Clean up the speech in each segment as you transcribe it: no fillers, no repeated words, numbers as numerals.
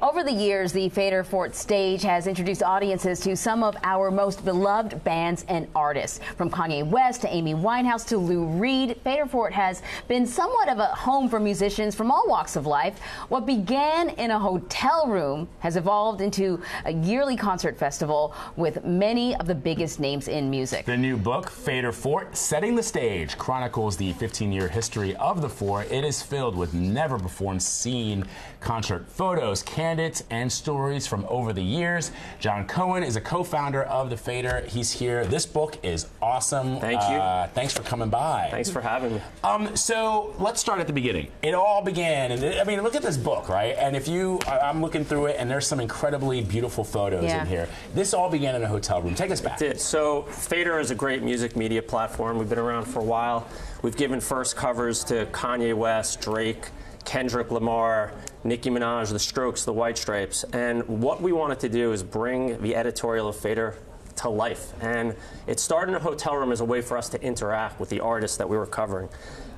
Over the years, the Fader Fort stage has introduced audiences to some of our most beloved bands and artists. From Kanye West to Amy Winehouse to Lou Reed, Fader Fort has been somewhat of a home for musicians from all walks of life. What began in a hotel room has evolved into a yearly concert festival with many of the biggest names in music. The new book, Fader Fort, Setting the Stage, chronicles the 15-year history of the Fort. It is filled with never-before-seen concert photos, candidates, and stories from over the years. Jon Cohen is a co-founder of the Fader. He's here. This book is awesome. Thank you. Thanks for coming by. Thanks for having me. So let's start at the beginning. It all began, and I mean, look at this book, right? And if you, I'm looking through it, and there's some incredibly beautiful photos in here. This all began in a hotel room. Take us back. It did. So Fader is a great music media platform. We've been around for a while. We've given first covers to Kanye West, Drake, Kendrick Lamar, Nicki Minaj, The Strokes, The White Stripes. And what we wanted to do is bring the editorial of Fader to life. And it started in a hotel room as a way for us to interact with the artists that we were covering.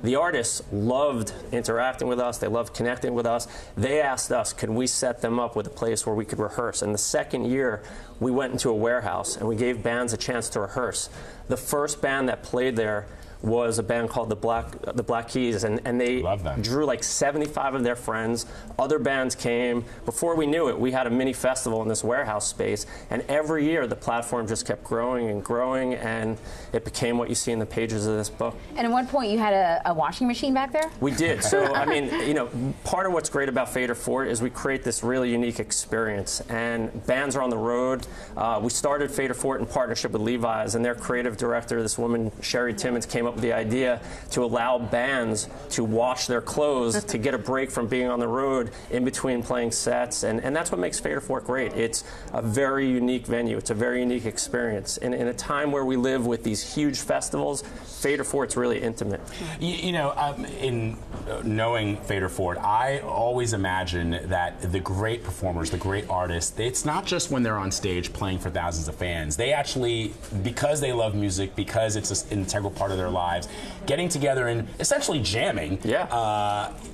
The artists loved interacting with us. They loved connecting with us. They asked us, could we set them up with a place where we could rehearse? And the second year, we went into a warehouse and we gave bands a chance to rehearse. The first band that played there was a band called the Black Keys, and they drew like 75 of their friends. Other bands came. Before we knew it, we had a mini festival in this warehouse space, and every year the platform just kept growing and growing, and it became what you see in the pages of this book. And at one point you had a washing machine back there? We did. So, I mean, you know, part of what's great about Fader Fort is we create this really unique experience, and bands are on the road. We started Fader Fort in partnership with Levi's, and their creative director, this woman, Sherry Timmons, came up with the idea to allow bands to wash their clothes to get a break from being on the road in between playing sets, and that's what makes Fader Fort great. It's a very unique venue. It's a very unique experience. In a time where we live with these huge festivals, Fader Fort's really intimate. You know, in knowing Fader Fort, I always imagine that the great performers, the great artists, it's not just when they're on stage playing for thousands of fans. They actually, because they love music, because it's an integral part of their lives, getting together and essentially jamming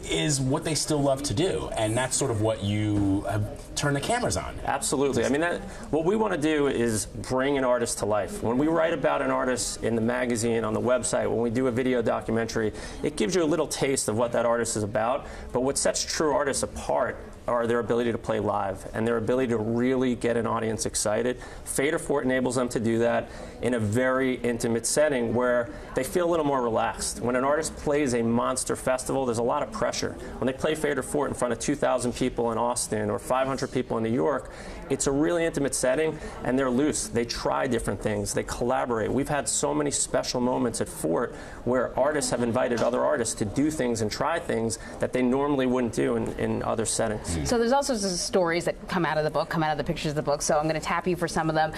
is what they still love to do, and that's sort of what you have turned the cameras on. Absolutely. I mean, what we want to do is bring an artist to life. When we write about an artist in the magazine, on the website, when we do a video documentary, it gives you a little taste of what that artist is about, but what sets true artists apart are their ability to play live and their ability to really get an audience excited. Fader Fort enables them to do that in a very intimate setting where they feel a little more relaxed. When an artist plays a monster festival, there's a lot of pressure. When they play Fader Fort in front of 2,000 people in Austin or 500 people in New York, it's a really intimate setting, and they're loose. They try different things. They collaborate. We've had so many special moments at Fort where artists have invited other artists to do things and try things that they normally wouldn't do in other settings. So there's also some stories that come out of the book, come out of the pictures of the book, so I'm going to tap you for some of them.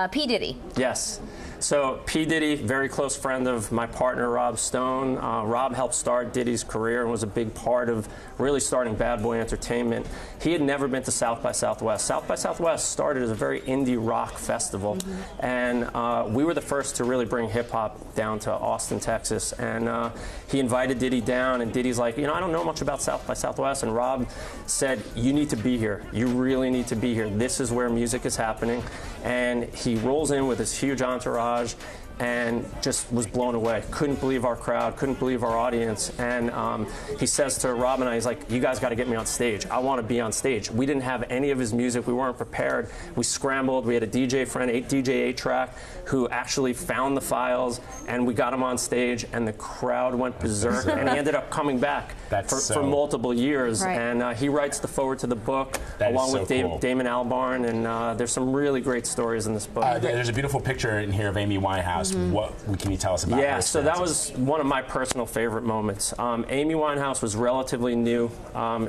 P. Diddy. Yes. So P. Diddy, very close friend of my partner, Rob Stone. Rob helped start Diddy's career and was a big part of really starting Bad Boy Entertainment. He had never been to South by Southwest. South by Southwest started as a very indie rock festival, and we were the first to really bring hip-hop down to Austin, Texas. And he invited Diddy down, and Diddy's like, you know, I don't know much about South by Southwest. And Rob said, you need to be here. You really need to be here. This is where music is happening. And he rolls in with his huge entourage and just was blown away. Couldn't believe our crowd, couldn't believe our audience. And he says to Rob and I, he's like, you guys got to get me on stage. I want to be on stage. We didn't have any of his music. We weren't prepared. We scrambled. We had a DJ friend, DJ 8-Track, who actually found the files, and we got him on stage, and the crowd went berserk, and he ended up coming back for multiple years. Right. And he writes the foreword to the book, along with Damon Albarn, and there's some really great stories in this book. There's a beautiful picture in here of Amy Winehouse. What can you tell us about her? Yeah, so that was one of my personal favorite moments. Amy Winehouse was relatively new.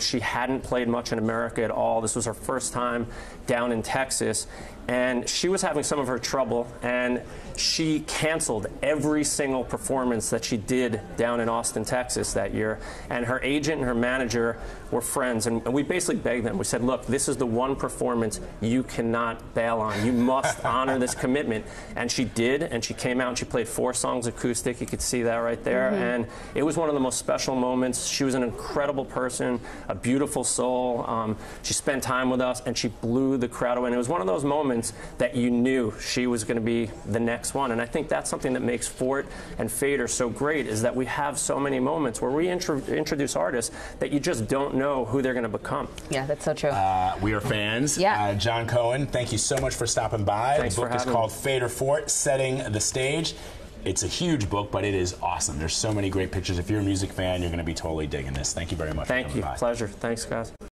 She hadn't played much in America at all. This was her first time down in Texas, and she was having some of her trouble, and she canceled every single performance that she did down in Austin, Texas that year, and her agent and her manager were friends, and we basically begged them. We said, look, this is the one performance you cannot bail on. You must honor this commitment. And she did, and she came out and she played 4 songs acoustic. You could see that right there. And it was one of the most special moments. She was an incredible person, a beautiful soul. She spent time with us, and she blew the crowd away. And it was one of those moments that you knew she was going to be the next one. And I think that's something that makes Fort and Fader so great, is that we have so many moments where we introduce artists that you just don't know who they're going to become. Yeah, that's so true. We are fans. Yeah. Jon Cohen, thank you so much for stopping by. Thanks the book is called Fader Fort, Setting the Stage. It's a huge book, but it is awesome. There's so many great pictures. If you're a music fan, you're going to be totally digging this. Thank you very much. Thank you. Pleasure. Thanks, guys.